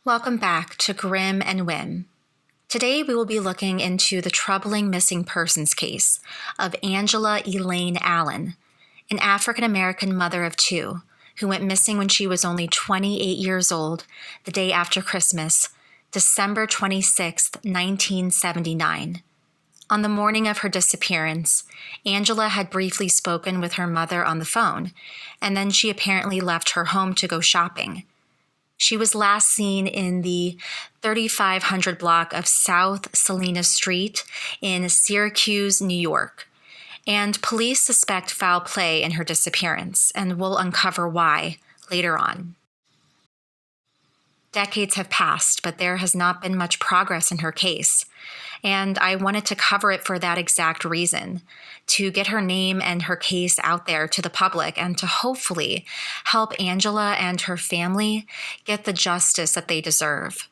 Welcome back to Grim and Whim. Today we will be looking into the troubling missing persons case of Angela Elaine Allen, an African-American mother of two who went missing when she was only 28 years old the day after Christmas, December 26, 1979. On the morning of her disappearance, Angela had briefly spoken with her mother on the phone, and then she apparently left her home to go shopping. She was last seen in the 3500 block of South Salina Street in Syracuse, New York. And police suspect foul play in her disappearance, and will uncover why later on. Decades have passed, but there has not been much progress in her case. And I wanted to cover it for that exact reason, to get her name and her case out there to the public and to hopefully help Angela and her family get the justice that they deserve.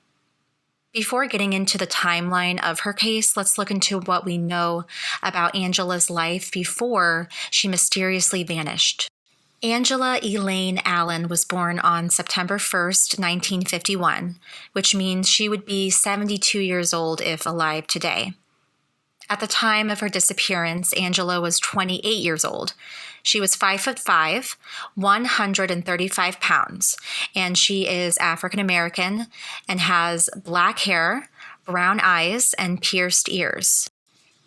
Before getting into the timeline of her case, let's look into what we know about Angela's life before she mysteriously vanished. Angela Elaine Allen was born on September 1st, 1951, which means she would be 72 years old if alive today. At the time of her disappearance, Angela was 28 years old. She was 5'5", 135 pounds, and she is African American and has black hair, brown eyes, and pierced ears.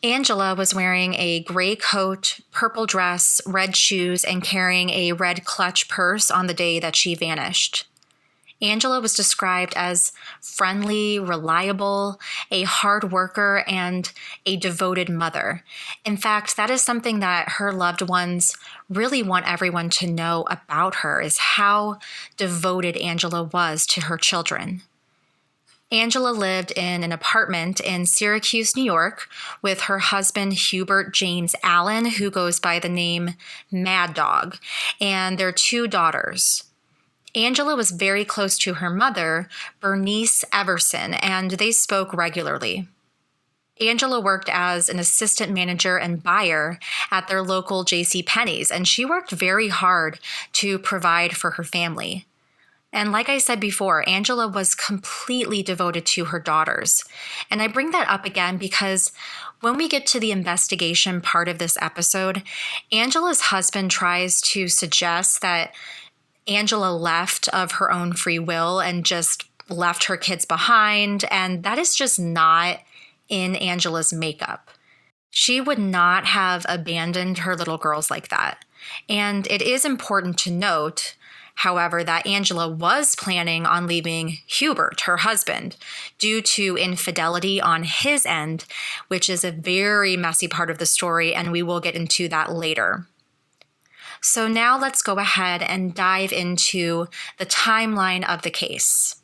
Angela was wearing a gray coat, purple dress, red shoes, and carrying a red clutch purse on the day that she vanished. Angela was described as friendly, reliable, a hard worker, and a devoted mother. In fact, that is something that her loved ones really want everyone to know about her, is how devoted Angela was to her children. Angela lived in an apartment in Syracuse, New York, with her husband, Hubert James Allen, who goes by the name Mad Dog, and their two daughters. Angela was very close to her mother, Bernice Everson, and they spoke regularly. Angela worked as an assistant manager and buyer at their local JCPenney's, and she worked very hard to provide for her family. And like I said before, Angela was completely devoted to her daughters. And I bring that up again because when we get to the investigation part of this episode, Angela's husband tries to suggest that Angela left of her own free will and just left her kids behind. And that is just not in Angela's makeup. She would not have abandoned her little girls like that. And it is important to note, however, that Angela was planning on leaving Hubert, her husband, due to infidelity on his end, which is a very messy part of the story, and we will get into that later. So now let's go ahead and dive into the timeline of the case.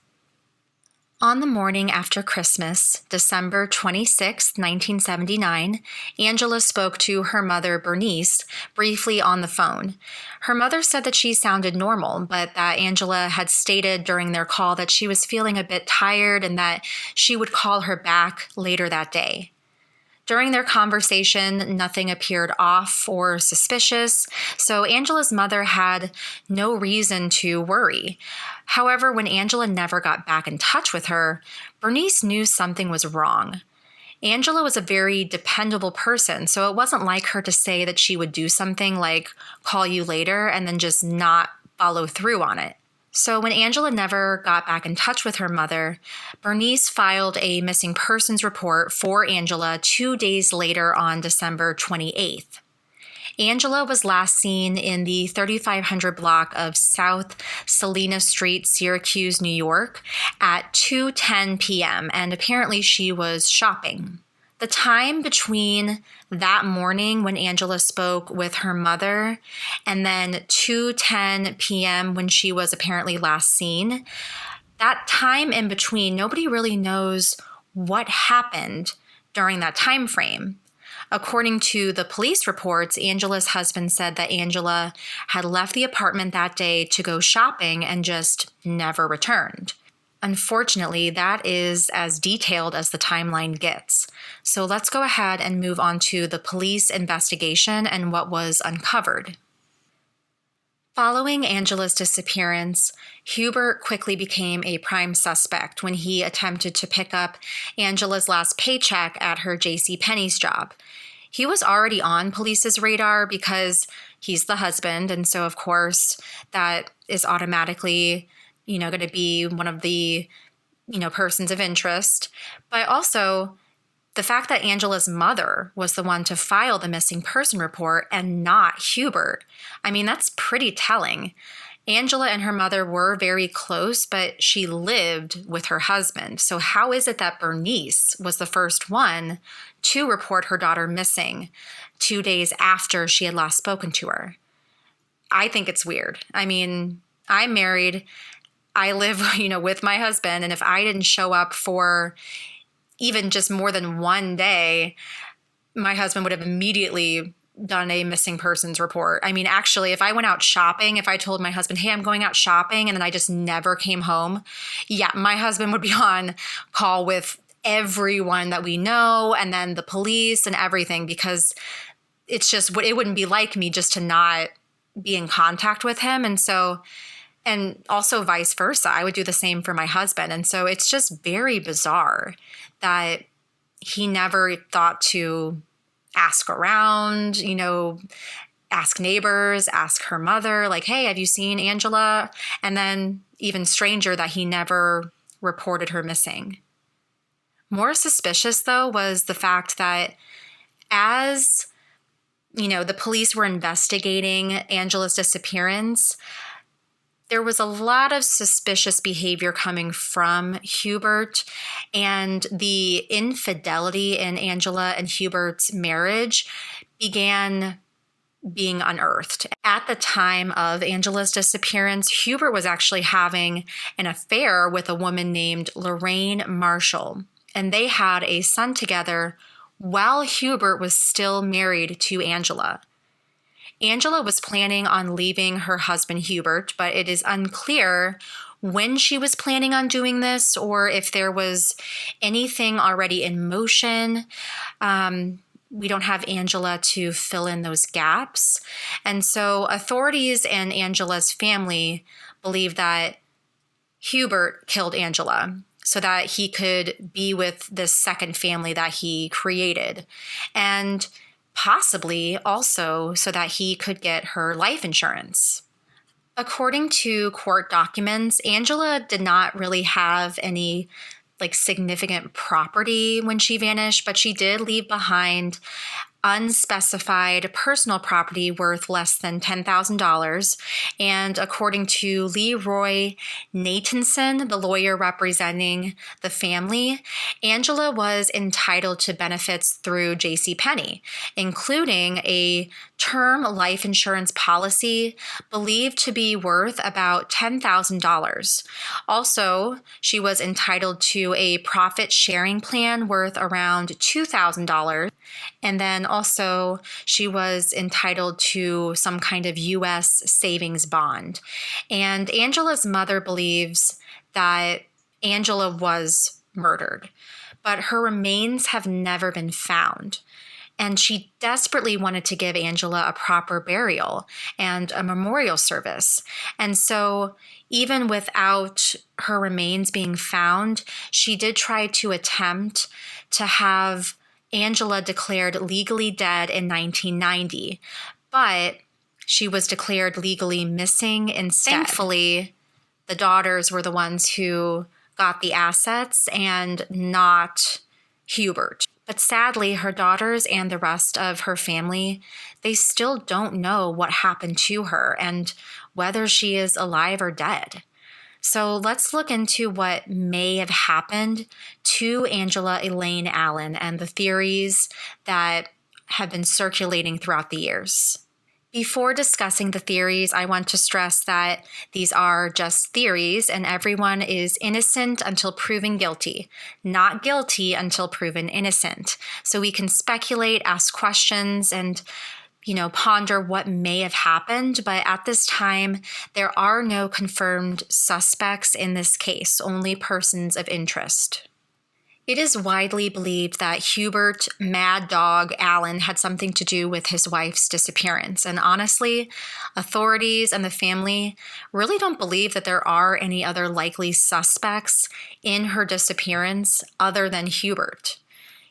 On the morning after Christmas, December 26, 1979, Angela spoke to her mother, Bernice, briefly on the phone. Her mother said that she sounded normal, but that Angela had stated during their call that she was feeling a bit tired and that she would call her back later that day. During their conversation, nothing appeared off or suspicious, so Angela's mother had no reason to worry. However, when Angela never got back in touch with her, Bernice knew something was wrong. Angela was a very dependable person, so it wasn't like her to say that she would do something like call you later and then just not follow through on it. So when Angela never got back in touch with her mother, Bernice filed a missing persons report for Angela 2 days later on December 28th. Angela was last seen in the 3500 block of South Salina Street, Syracuse, New York at 2:10 p.m., and apparently she was shopping. The time between that morning when Angela spoke with her mother and then 2:10 p.m. when she was apparently last seen, that time in between, nobody really knows what happened during that time frame. According to the police reports, Angela's husband said that Angela had left the apartment that day to go shopping and just never returned. Unfortunately, that is as detailed as the timeline gets. So let's go ahead and move on to the police investigation and what was uncovered. Following Angela's disappearance, Hubert quickly became a prime suspect when he attempted to pick up Angela's last paycheck at her JCPenney's job. He was already on police's radar because he's the husband, and so of course that is automatically, going to be one of the, persons of interest. But also the fact that Angela's mother was the one to file the missing person report and not Hubert, that's pretty telling. Angela and her mother were very close, but she lived with her husband. So how is it that Bernice was the first one to report her daughter missing 2 days after she had last spoken to her? I think it's weird. I'm married. I live, with my husband. And if I didn't show up for even just more than 1 day, my husband would have immediately done a missing persons report. Actually, if I went out shopping, if I told my husband, hey, I'm going out shopping, and then I just never came home, yeah, my husband would be on call with everyone that we know and then the police and everything, because it's just, it wouldn't be like me just to not be in contact with him. And also vice versa. I would do the same for my husband. And so it's just very bizarre that he never thought to ask around, ask neighbors, ask her mother, like, hey, have you seen Angela? And then even stranger that he never reported her missing. More suspicious, though, was the fact that as, the police were investigating Angela's disappearance, there was a lot of suspicious behavior coming from Hubert, and the infidelity in Angela and Hubert's marriage began being unearthed. At the time of Angela's disappearance, Hubert was actually having an affair with a woman named Lorraine Marshall, and they had a son together while Hubert was still married to Angela. Angela was planning on leaving her husband Hubert, but it is unclear when she was planning on doing this or if there was anything already in motion. We don't have Angela to fill in those gaps. And so authorities and Angela's family believe that Hubert killed Angela so that he could be with this second family that he created. And possibly also so that he could get her life insurance. According to court documents, Angela did not really have any significant property when she vanished, but she did leave behind unspecified personal property worth less than $10,000. And according to Leroy Natanson, the lawyer representing the family, Angela was entitled to benefits through JCPenney, including a term life insurance policy believed to be worth about $10,000. Also, she was entitled to a profit sharing plan worth around $2,000. And then also she was entitled to some kind of U.S. savings bond. And Angela's mother believes that Angela was murdered, but her remains have never been found. And she desperately wanted to give Angela a proper burial and a memorial service. And so even without her remains being found, she did try to attempt to have Angela declared legally dead in 1990, but she was declared legally missing instead. Thankfully, the daughters were the ones who got the assets and not Hubert. But sadly, her daughters and the rest of her family, they still don't know what happened to her and whether she is alive or dead. So let's look into what may have happened to Angela Elaine Allen and the theories that have been circulating throughout the years. Before discussing the theories, I want to stress that these are just theories and everyone is innocent until proven guilty, not guilty until proven innocent. So we can speculate, ask questions, and ponder what may have happened, but at this time, there are no confirmed suspects in this case, only persons of interest. It is widely believed that Hubert Mad Dog Allen had something to do with his wife's disappearance. And honestly, authorities and the family really don't believe that there are any other likely suspects in her disappearance other than Hubert.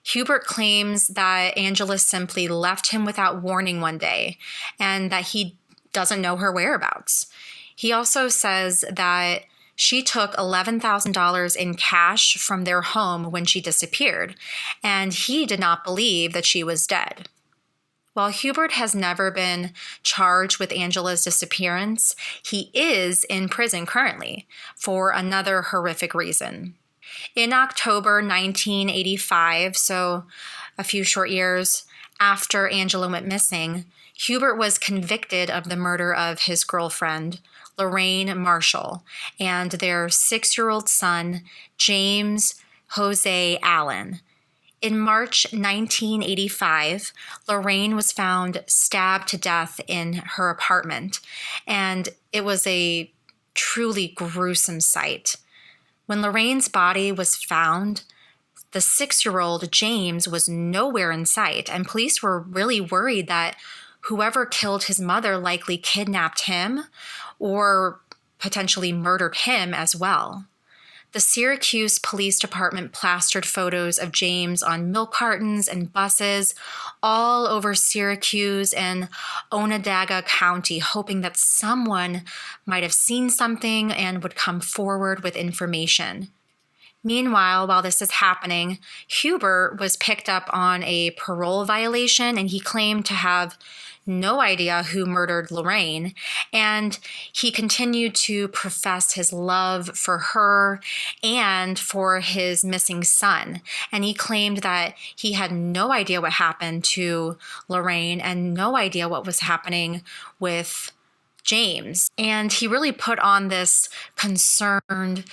Hubert claims that Angela simply left him without warning one day and that he doesn't know her whereabouts. He also says that she took $11,000 in cash from their home when she disappeared, and he did not believe that she was dead. While Hubert has never been charged with Angela's disappearance, he is in prison currently for another horrific reason. In October 1985, so a few short years after Angela went missing, Hubert was convicted of the murder of his girlfriend, Lorraine Marshall, and their 6-year-old son, James Jose Allen. In March 1985, Lorraine was found stabbed to death in her apartment, and it was a truly gruesome sight. When Lorraine's body was found, the 6-year-old James was nowhere in sight, and police were really worried that whoever killed his mother likely kidnapped him or potentially murdered him as well. The Syracuse Police Department plastered photos of James on milk cartons and buses all over Syracuse and Onondaga County, hoping that someone might have seen something and would come forward with information. Meanwhile, while this is happening, Hubert was picked up on a parole violation, and he claimed to have no idea who murdered Lorraine, and he continued to profess his love for her and for his missing son. And he claimed that he had no idea what happened to Lorraine and no idea what was happening with James. And he really put on this concerned,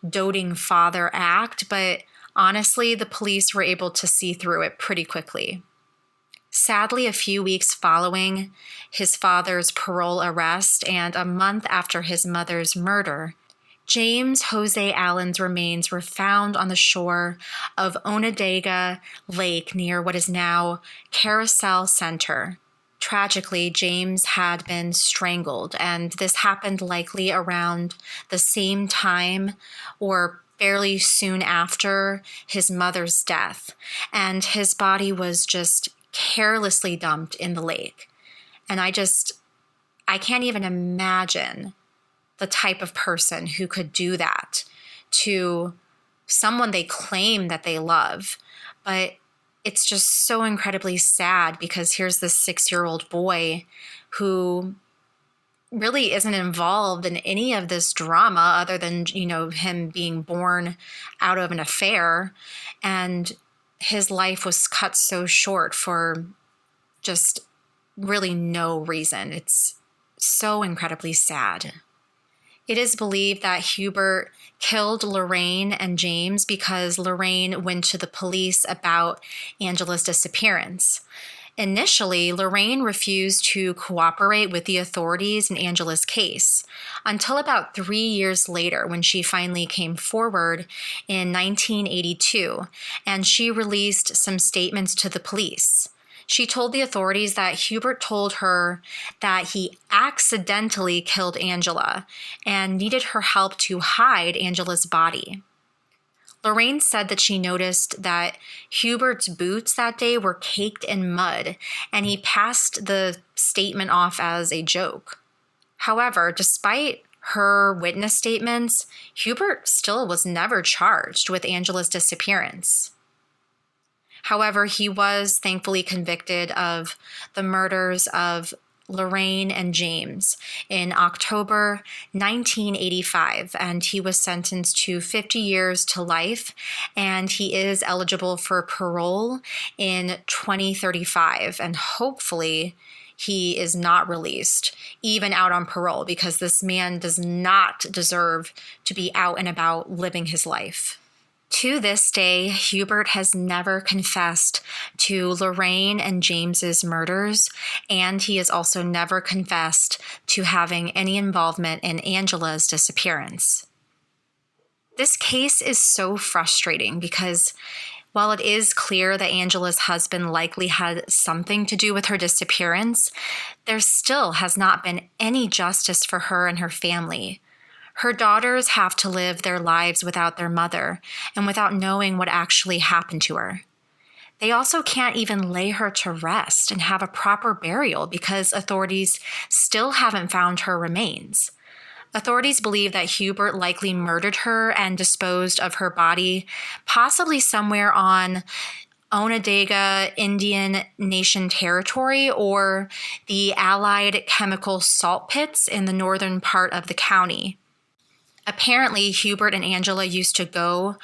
doting father act, but honestly, the police were able to see through it pretty quickly. Sadly, a few weeks following his father's parole arrest and a month after his mother's murder, James Jose Allen's remains were found on the shore of Onondaga Lake near what is now Carousel Center. Tragically, James had been strangled, and this happened likely around the same time or fairly soon after his mother's death, and his body was just carelessly dumped in the lake. And I can't even imagine the type of person who could do that to someone they claim that they love. But it's just so incredibly sad because here's this 6-year-old boy who really isn't involved in any of this drama other than, him being born out of an affair, and his life was cut so short for just really no reason. It's so incredibly sad. It is believed that Hubert killed Lorraine and James because Lorraine went to the police about Angela's disappearance. Initially, Lorraine refused to cooperate with the authorities in Angela's case until about 3 years later when she finally came forward in 1982, and she released some statements to the police. She told the authorities that Hubert told her that he accidentally killed Angela and needed her help to hide Angela's body. Lorraine said that she noticed that Hubert's boots that day were caked in mud, and he passed the statement off as a joke. However, despite her witness statements, Hubert still was never charged with Angela's disappearance. However, he was thankfully convicted of the murders of Lorraine and James in October 1985, and he was sentenced to 50 years to life, and he is eligible for parole in 2035, and hopefully he is not released, even out on parole, because this man does not deserve to be out and about living his life. To this day, Hubert has never confessed to Lorraine and James's murders, and he has also never confessed to having any involvement in Angela's disappearance. This case is so frustrating because while it is clear that Angela's husband likely had something to do with her disappearance, there still has not been any justice for her and her family. Her daughters have to live their lives without their mother and without knowing what actually happened to her. They also can't even lay her to rest and have a proper burial because authorities still haven't found her remains. Authorities believe that Hubert likely murdered her and disposed of her body, possibly somewhere on Onondaga Indian Nation territory or the Allied chemical salt pits in the northern part of the county. Apparently, Hubert and Angela used to go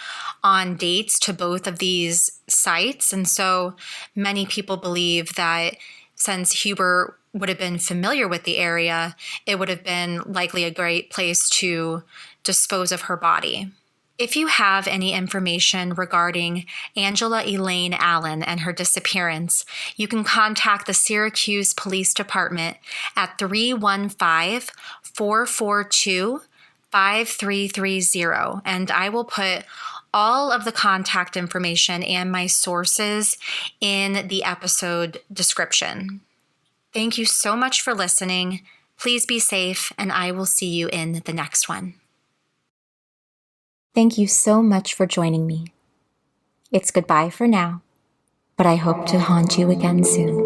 on dates to both of these sites, and so many people believe that since Hubert would have been familiar with the area, it would have been likely a great place to dispose of her body. If you have any information regarding Angela Elaine Allen and her disappearance, you can contact the Syracuse Police Department at 315-442-5330, and I will put all of the contact information and my sources in the episode description. Thank you so much for listening. Please be safe, and I will see you in the next one. Thank you so much for joining me. It's goodbye for now, but I hope to haunt you again soon.